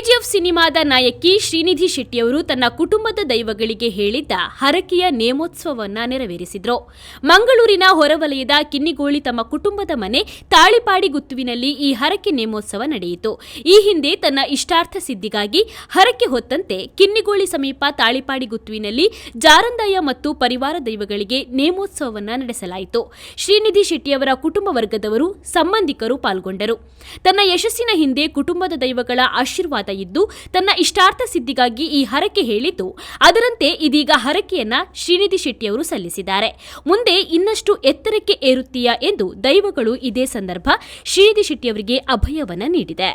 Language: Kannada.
ಕೆಜಿಎಫ್ ಸಿನಿಮಾದ ನಾಯಕಿ ಶ್ರೀನಿಧಿ ಶೆಟ್ಟಿಯವರು ತನ್ನ ಕುಟುಂಬದ ದೈವಗಳಿಗೆ ಹೇಳಿದ್ದ ಹರಕೆಯ ನೇಮೋತ್ಸವವನ್ನು ನೆರವೇರಿಸಿದರು. ಮಂಗಳೂರಿನ ಹೊರವಲಯದ ಕಿನ್ನಿಗೋಳಿ ತಮ್ಮ ಕುಟುಂಬದ ಮನೆ ತಾಳಿಪಾಡಿಗುತ್ತುವಿನಲ್ಲಿ ಈ ಹರಕೆ ನೇಮೋತ್ಸವ ನಡೆಯಿತು. ಈ ಹಿಂದೆ ತನ್ನ ಇಷ್ಟಾರ್ಥ ಸಿದ್ಧಿಗಾಗಿ ಹರಕೆ ಹೊತ್ತಂತೆ ಕಿನ್ನಿಗೋಳಿ ಸಮೀಪ ತಾಳಿಪಾಡಿಗುತ್ತುವಿನಲ್ಲಿ ಜಾರಂದಾಯ ಮತ್ತು ಪರಿವಾರ ದೈವಗಳಿಗೆ ನೇಮೋತ್ಸವವನ್ನು ನಡೆಸಲಾಯಿತು. ಶ್ರೀನಿಧಿ ಶೆಟ್ಟಿಯವರ ಕುಟುಂಬ ವರ್ಗದವರು, ಸಂಬಂಧಿಕರು ಪಾಲ್ಗೊಂಡರು. ತನ್ನ ಯಶಸ್ಸಿನ ಹಿಂದೆ ಕುಟುಂಬದ ದೈವಗಳ ಆಶೀರ್ವಾದ ಇದ್ದು ತನ್ನ ಇಷ್ಟಾರ್ಥ ಸಿದ್ಧಿಗಾಗಿ ಈ ಹರಕೆ ಹೇಳಿದ್ದು, ಅದರಂತೆ ಇದೀಗ ಹರಕೆಯನ್ನ ಶ್ರೀನಿಧಿ ಶೆಟ್ಟಿಯವರು ಸಲ್ಲಿಸಿದ್ದಾರೆ. ಮುಂದೆ ಇನ್ನಷ್ಟು ಎತ್ತರಕ್ಕೆ ಏರುತ್ತೀಯಾ ಎಂದು ದೈವಗಳು ಇದೇ ಸಂದರ್ಭ ಶ್ರೀನಿಧಿ ಶೆಟ್ಟಿಯವರಿಗೆ ಅಭಯವನ್ನ ನೀಡಿದೆ.